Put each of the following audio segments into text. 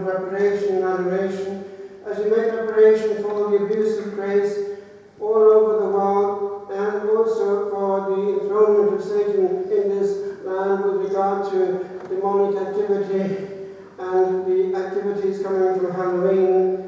Reparation and Adoration, as we make reparation for the abuse of grace all over the world, and also for the enthronement of Satan in this land with regard to demonic activity and the activities coming from Halloween.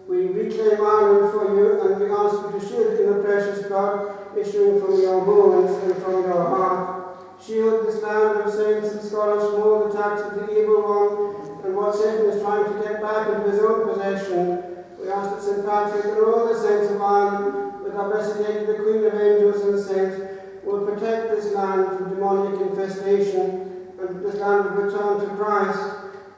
We reclaim Ireland for you, and we ask you to shield it in the precious blood issuing from your wounds and from your heart. Shield this land of saints and scholars from all attacks of the evil one, and what Satan is trying to get back into his own possession. We ask that St. Patrick and all the saints of Ireland, with our Blessed Lady, the Queen of Angels and Saints, will protect this land from demonic infestation, and this land will return to Christ.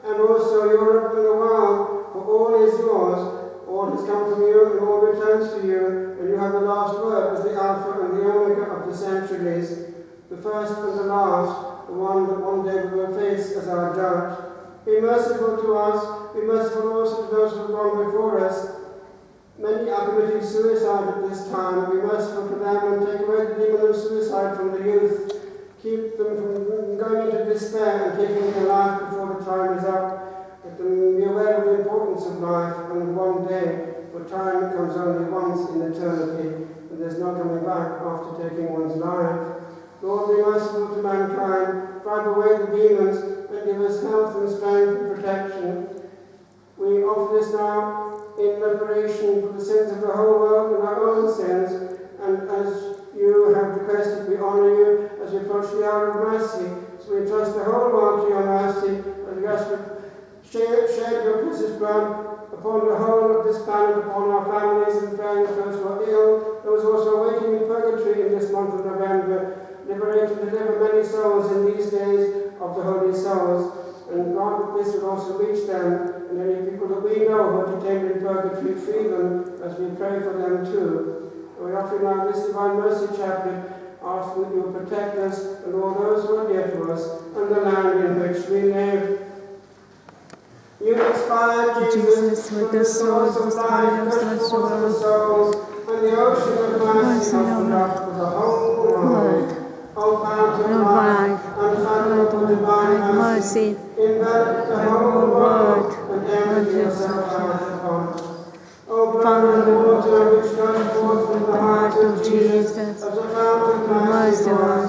And also Europe and the world, for all is yours, all has come from you, and all returns to you, and you have the last word as the Alpha and the Omega of the centuries, the first and the last, the one that one day we will face as our judge. Be merciful to us, be merciful also to those who have gone before us. Many are committing suicide at this time. Be merciful to them and take away the demon of suicide from the youth. Keep them from going into despair and taking their life before the time is up. Let them be aware of the importance of life and one day, for time comes only once in eternity, and there's no coming back after taking one's life. Lord, be merciful to mankind, drive away the demons, and give us health and strength and protection. We offer this now in reparation for the sins of the whole world and our own sins, and as you have requested, we honour you as we approach the hour of mercy. So we entrust the whole world to your mercy, and we ask you to shed your precious blood upon the whole of this planet, upon our families and friends, those who are ill, those also waiting in purgatory in this month of November. Liberate and deliver many souls in these days of the holy souls, and God, this would also reach them, and any people that we know who are detained in purgatory, free them as we pray for them too. And we offer now this Divine Mercy Chaplet, asking that you will protect us and all those who are dear to us, and the land in which we live. You inspired Jesus with the source of life, first forth of the souls, and the ocean of mercy opened up for the whole world. O fountain of life, unfathomable divine mercy, envelop the whole world, and empty yourself out upon us. O blood and water which goes forth from the heart of Jesus, as a fountain of mercy for us,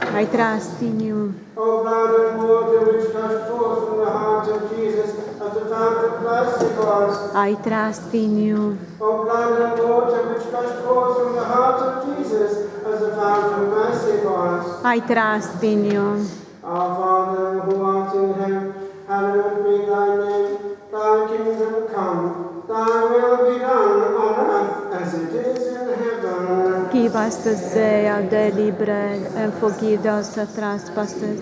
I trust in you. O blood and water which goes forth from the heart of Jesus, as a fountain of mercy for us. I trust in you. O blood and water which gushed forth from the heart of Jesus as a fount of mercy for us. I trust in you. Our Father, who art in heaven, hallowed be thy name. Thy kingdom come, thy will be done on earth as it is in heaven. Give us this day our daily bread, and forgive us our trespasses,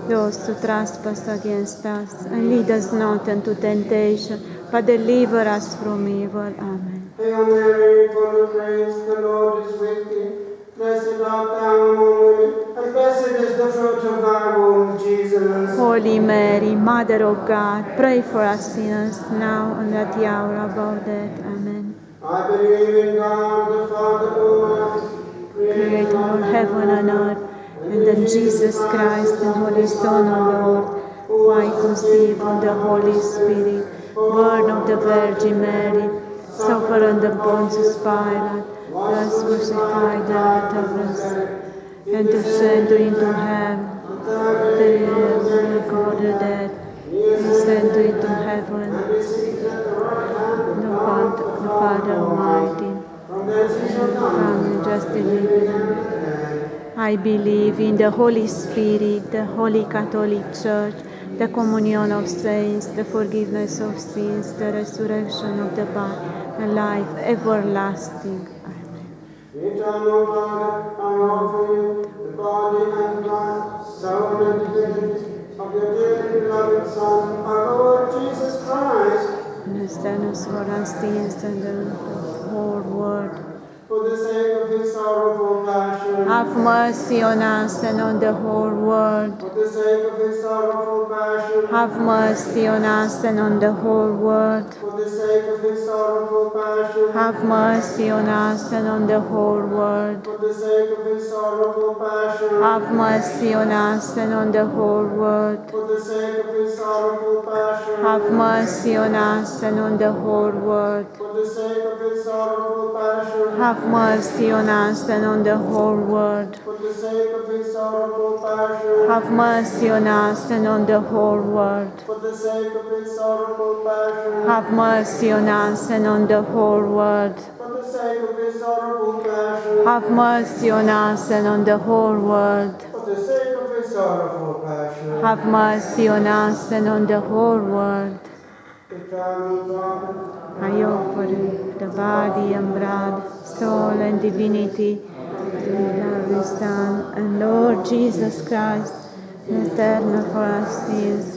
those who trespass against us. And lead us not into temptation, but deliver us from evil. Amen. Hail Mary, full of grace, the Lord is with thee. Blessed art thou among women, and blessed is the fruit of thy womb, Jesus. Holy Mary, Mother of God, pray for us sinners, now and at the hour of our death. Amen. I believe in God, the Father Almighty, Creator of heaven and earth, and in Jesus Christ, the Holy Son, our Lord, who I conceived from the Holy Spirit, born of the Virgin Mary, suffered under Pontius Pilate, was crucified, died, and rose, and descended into heaven. The recorded dead, descended into heaven, the Father Almighty, come just I believe in the Holy Spirit, the Holy Catholic Church, the communion of saints, the forgiveness of sins, the resurrection of the body, and life everlasting. Amen. Eternal Father, I offer you the body and blood, soul and divinity of your dearly beloved Son, our Lord Jesus Christ. Understand us for our sins and the whole world. For the sake of his sorrowful passion. Have mercy on us and on the whole world. For the sake of his sorrowful passion. Have mercy on us and on the whole world. For the sake of his sorrowful passion. Have mercy on us and on the whole world. For the sake of his sorrowful passion. Have mercy on us and on the whole world. For the sake of his sorrowful passion. Have mercy on us and on the whole world. For the sake of his sorrowful passion. Have mercy on us and on the whole world. For the sake of his sorrowful passion. Have mercy on us and on the whole world. For the sake of his sorrowful passion. Have mercy on us and on the whole world. For the sake of his sorrowful passion. Have mercy on us and on the whole world. For the sake of his sorrowful passion. Have mercy on us and on the whole world. Eternal Father, I offer you the body and blood, soul and divinity of your beloved Son and Lord Jesus Christ, eternal for our sins,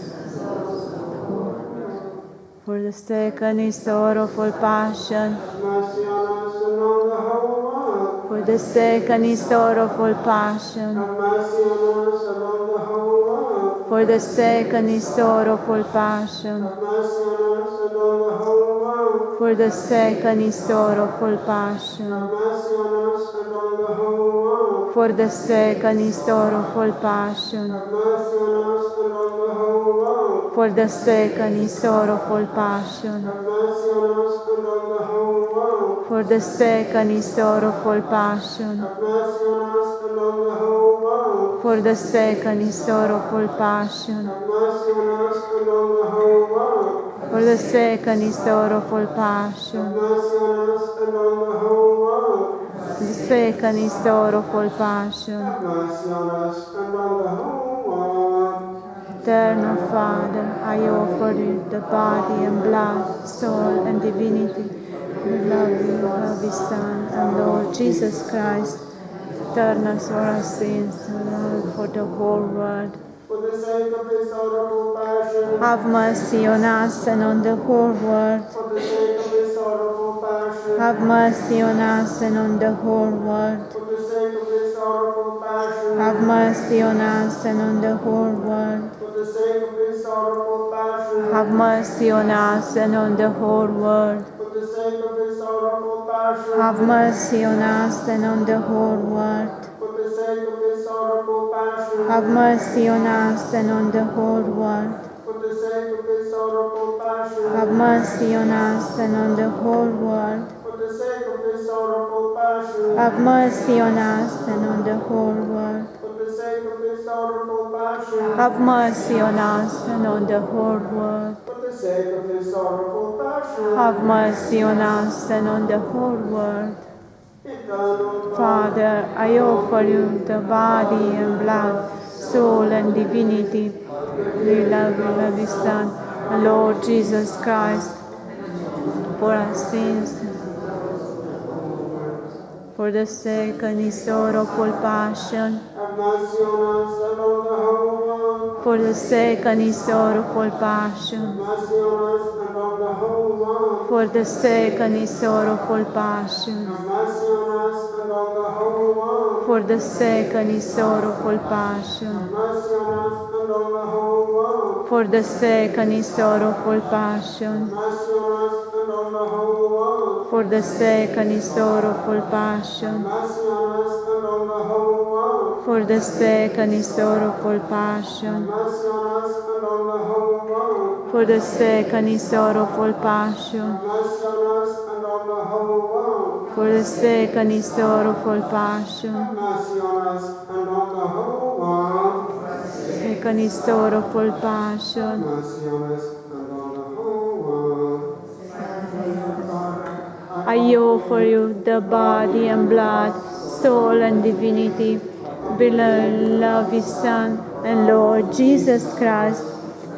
for the second and sorrowful passion, mercy on us and on the whole world. for the second and sorrowful passion, Have mercy on us and on the whole world. for the second and sorrowful passion, Have mercy on us and on the whole world. for the second and sorrowful passion, Have mercy on us and on the whole world. for the second and sorrowful passion, Have mercy on us and on the whole world. for the second and sorrowful passion, Have mercy on us and on the whole world. for the second and sorrowful passion, Have mercy on us and on the whole world. for the second and sorrowful passion, Have mercy on us and on the whole world. for the second and sorrowful passion, Have mercy on us and on the whole world. the second and sorrowful passion. Have mercy on us and on the whole world. Eternal Father, I offer you the body and blood, soul and divinity of your lovely Son and Lord Jesus Christ, eternal for our sins and for the whole world. For the sake of his sorrowful passion. Have mercy on us and on the whole world. For the sake of his sorrowful passion. Have mercy on us and on the whole world. For the sake of his sorrowful passion. Have mercy on us and on the whole world. For the sake of his sorrowful passion. Have mercy on us and on the whole world. For the sake of his sorrowful passion. Have mercy on us and on the whole world. For the sake of his sorrowful passion. Have mercy on us and on the whole world. For the sake of his sorrowful passion. Have mercy on us and on the whole world. For the sake of his sorrowful passion. Have mercy on us and on the whole world. For the sake of his sorrowful passion. Have mercy on us and on the whole world. For the sake of his sorrowful passion. have mercy on us and on the whole world. Eternal Father, I offer you the body and blood, soul and divinity, the love of His Son, and Lord Jesus Christ, for our sins, for the sake and His sorrowful passion, have mercy on us and on the whole world. for the sake and His sorrowful passion, Mercy on us and on the whole world. for the sake and His sorrowful passion, Have mercy on us and on the whole world. for the sake and His sorrowful Have passion, mercy on us and on the whole world. for the sake and His sorrowful passion, Mercy on us and on the whole world. for the sake and His sorrowful passion, Mercy on us and on the whole world. for the sake and His sorrowful passion, Mercy on us and on the whole world. for the sake and His sorrowful passion, Mercy on us and on the whole world. for the sake and His sorrowful passion, Mercy on us and on the whole world. sake and His sorrowful passion. Mercy on us and on the whole world. I offer you the body and blood, soul and divinity, beloved of His Son and Lord Jesus Christ,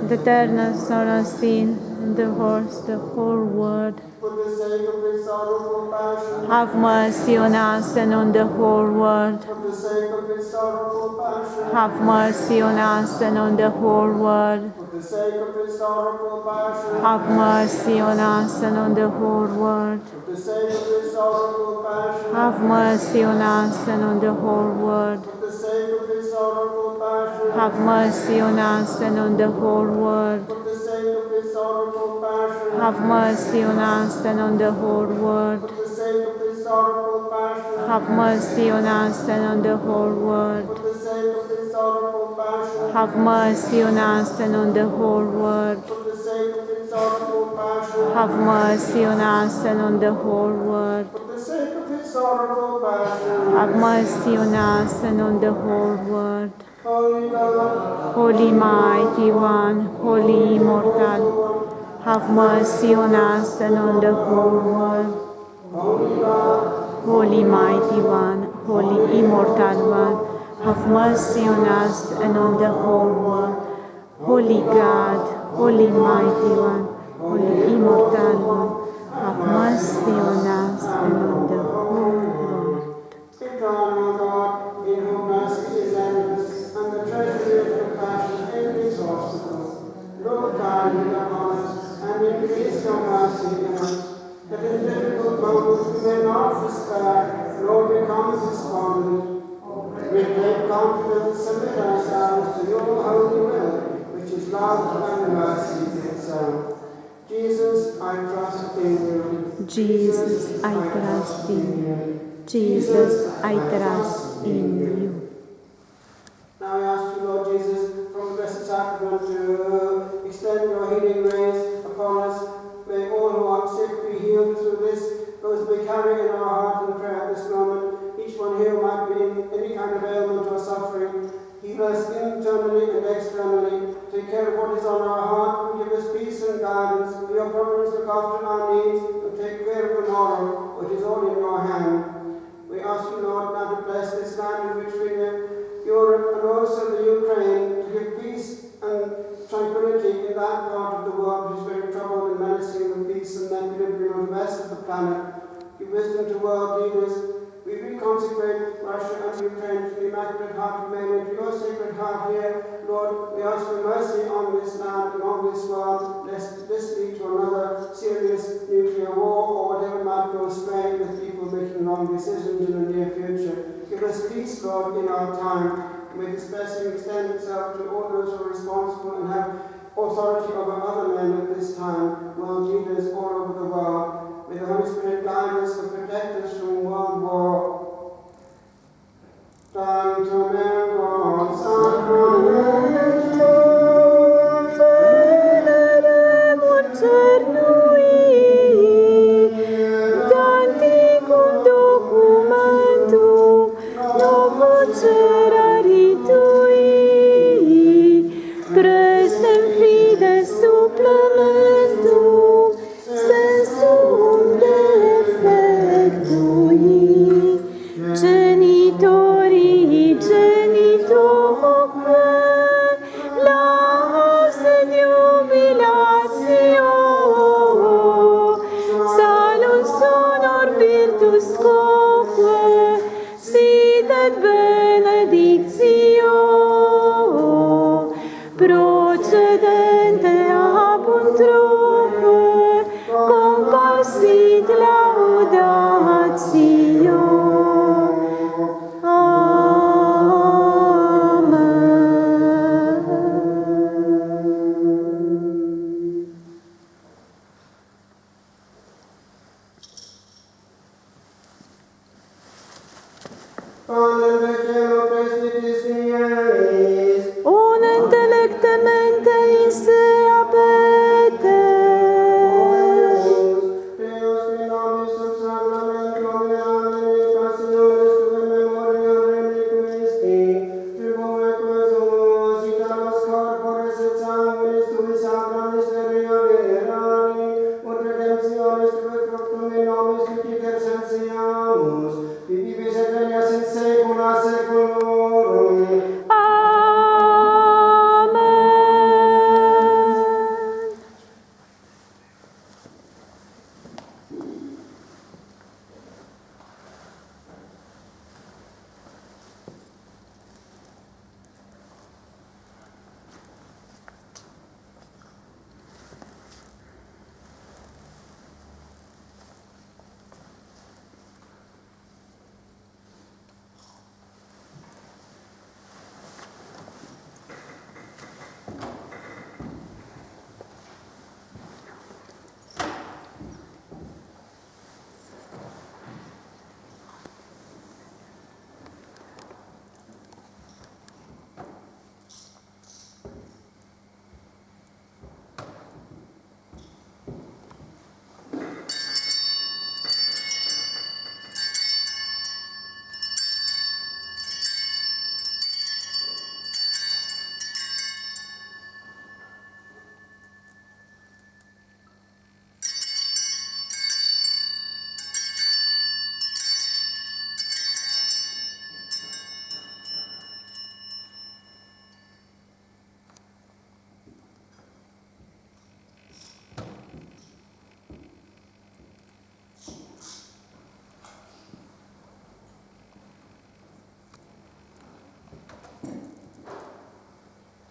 the eternal Son of sin, and the whole world. For the sake of his sorrowful passion. Have mercy on us and on the whole world. For the sake of his sorrowful passion. Have mercy on us and on the whole world. For the sake of his sorrowful passion. Have mercy on us and on the whole world. For the sake of his sorrowful passion. Have mercy on us and on the whole world. For the sake of his sorrowful passion. Have mercy on us and on the whole world. For the sake of his sorrowful passion. Have mercy on us and on the whole world. For the sake of his sorrowful passion. Have mercy on us and on the whole world. For the sake of his sorrowful passion. Have mercy on us and on the whole world. For the sake of his sorrowful passion. Have mercy on us and on the whole world. For the sake of his sorrowful passion. Have mercy on us and on the whole world. Holy God, Holy Mighty One, Holy Immortal, have mercy on us and on the whole world. Holy God, Holy Mighty One, Holy Immortal One, have mercy on us and on the whole world. Holy God, Holy Mighty One, Holy Immortal One, have mercy on us and on the whole world. eternal God, in whom mercy is endless, and the treasury of compassion inexhaustible, look kindly upon us, and increase your mercy in us, that in difficult moments we may not despair, nor become despondent. We take confidence, submit ourselves to your holy will, which is love and mercy itself. Jesus, I trust in you. Jesus, I trust in you. Jesus, I trust in you. Now I ask you, Lord Jesus, from the Blessed Sacrament to extend your healing rays upon us. May all who are sick be healed through this, those we carry in our heart in prayer at this moment. Each one here might be in any kind of ailment or suffering. Heal us internally and externally. Take care of what is on our heart and give us peace and guidance. For your providence, look after our needs and take care of tomorrow, which is all in your hand. We ask you, Lord, now to bless this land in which we live, Europe and also the Ukraine, to give peace and tranquility in that part of the world which is very troubled and menacing with peace and equilibrium on the rest of the planet. Give wisdom to world leaders. We reconsecrate Russia and Ukraine to the Immaculate Heart of Mary, to your Sacred Heart here. Lord, we ask for mercy on this land and on this world, lest this lead to another serious nuclear war or whatever might go astray with people making wrong decisions in the near future. Give us peace, Lord, in our time. May this blessing extend itself to all those who are responsible and have authority over other men at this time, world leaders all over the world. May the Holy Spirit guide us and protect us from world war. Tantum ergo sacramentum Veneremur cernui, Danticum documentum, novo cerari tui, prestem fides supplement, et benedictio, procedente ab utroque, compassit laudatio. Un intellectemente isse abete.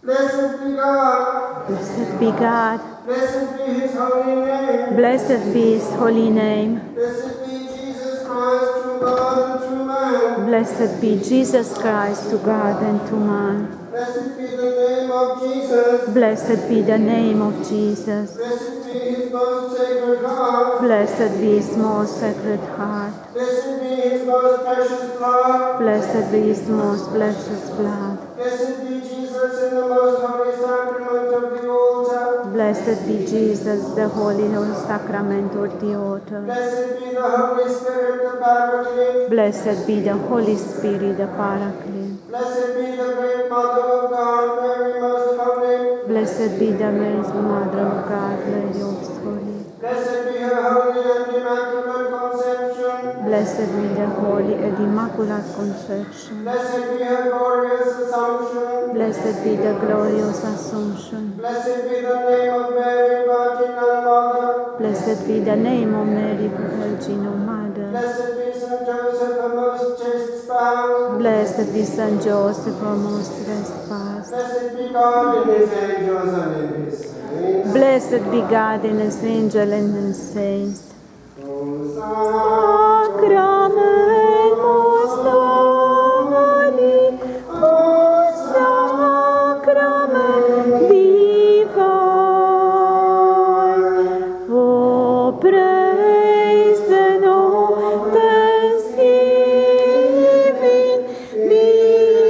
Blessed be God. Blessed be God. Blessed be his holy name. Blessed be his holy name. Blessed be Jesus Christ, true God and true man. Blessed be Jesus Christ, to God and to man. Blessed be the name of Jesus. Blessed be the name of Jesus. Blessed be his most sacred heart. Blessed be his most sacred heart. Blessed be his most precious blood. Blessed be his most precious blood. Blessed be Jesus in the most holy sacrament of the altar. Blessed be Jesus, the holy sacrament of the altar. Blessed be the Holy Spirit, the Paraclete. Blessed be the Holy Spirit, the Paraclete. Blessed be the great Mother of God, Mary most holy. Blessed be the Mother of God, Mary most holy. Blessed be her holy and immaculate conception. Blessed be the holy and immaculate conception. Blessed be her glorious assumption. Blessed be the glorious Assumption. Blessed be the name of Mary, Virgin and Mother. Blessed be the name of Mary, Virgin of Mother. Blessed be Saint Joseph, her most chaste spouse. Blessed be Saint Joseph, our most chaste spouse. Blessed be God in his angels and in his saints. Blessed be God in his angel and his saints. Sacrament most holy, O sacrament divine, O praise and all thanksgiving be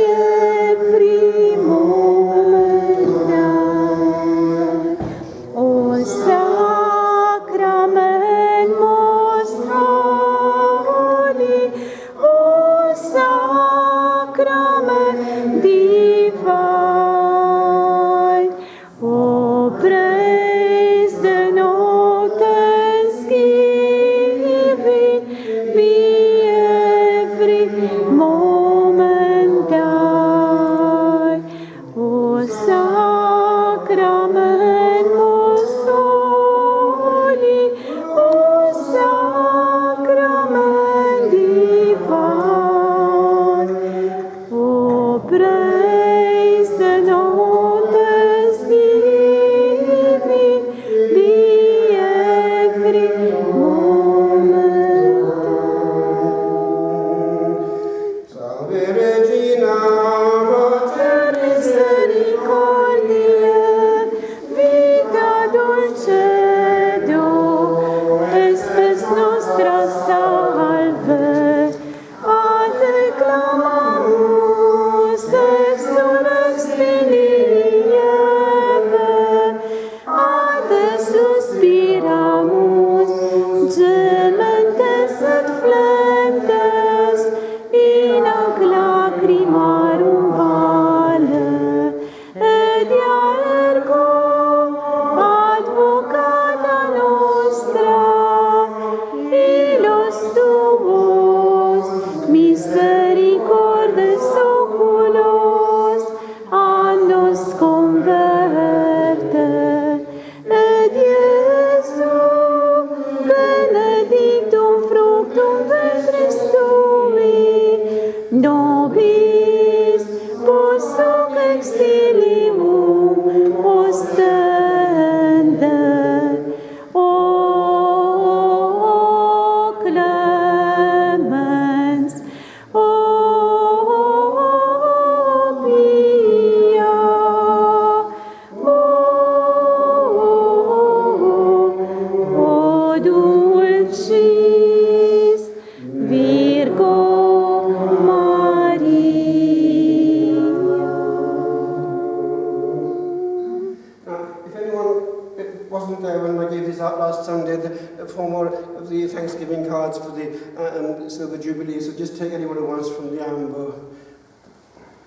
every moment thine. O sacrament most holy, O sacrament divine, O praise and all thanksgiving be every moment thine. O sacrament most holy, O sacrament divine, Regina Mater misericordiae, vita dulcedo, espes nostra salve, a te clamamus, exsurrextini nieve, a te suspiramus, gementes et flentes, in ac lacrimarum vale, edia ergo advocata nostra, ilos tuos misericordes oculos a nos converte, et Iesu benedictum fructum ventris tui, nobis post exilium ostende. O clemens, o pia, o dulcis Virgo Maria. Now, if anyone wasn't there when I gave this out last Sunday, the former of the Thanksgiving cards for the Silver Jubilee, so just take anyone who wants from the amber.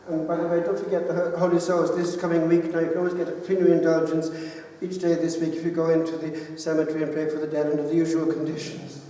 And by the way, don't forget the Holy Souls this coming week. Now, you can always get a plenary indulgence each day this week if you go into the cemetery and pray for the dead under the usual conditions.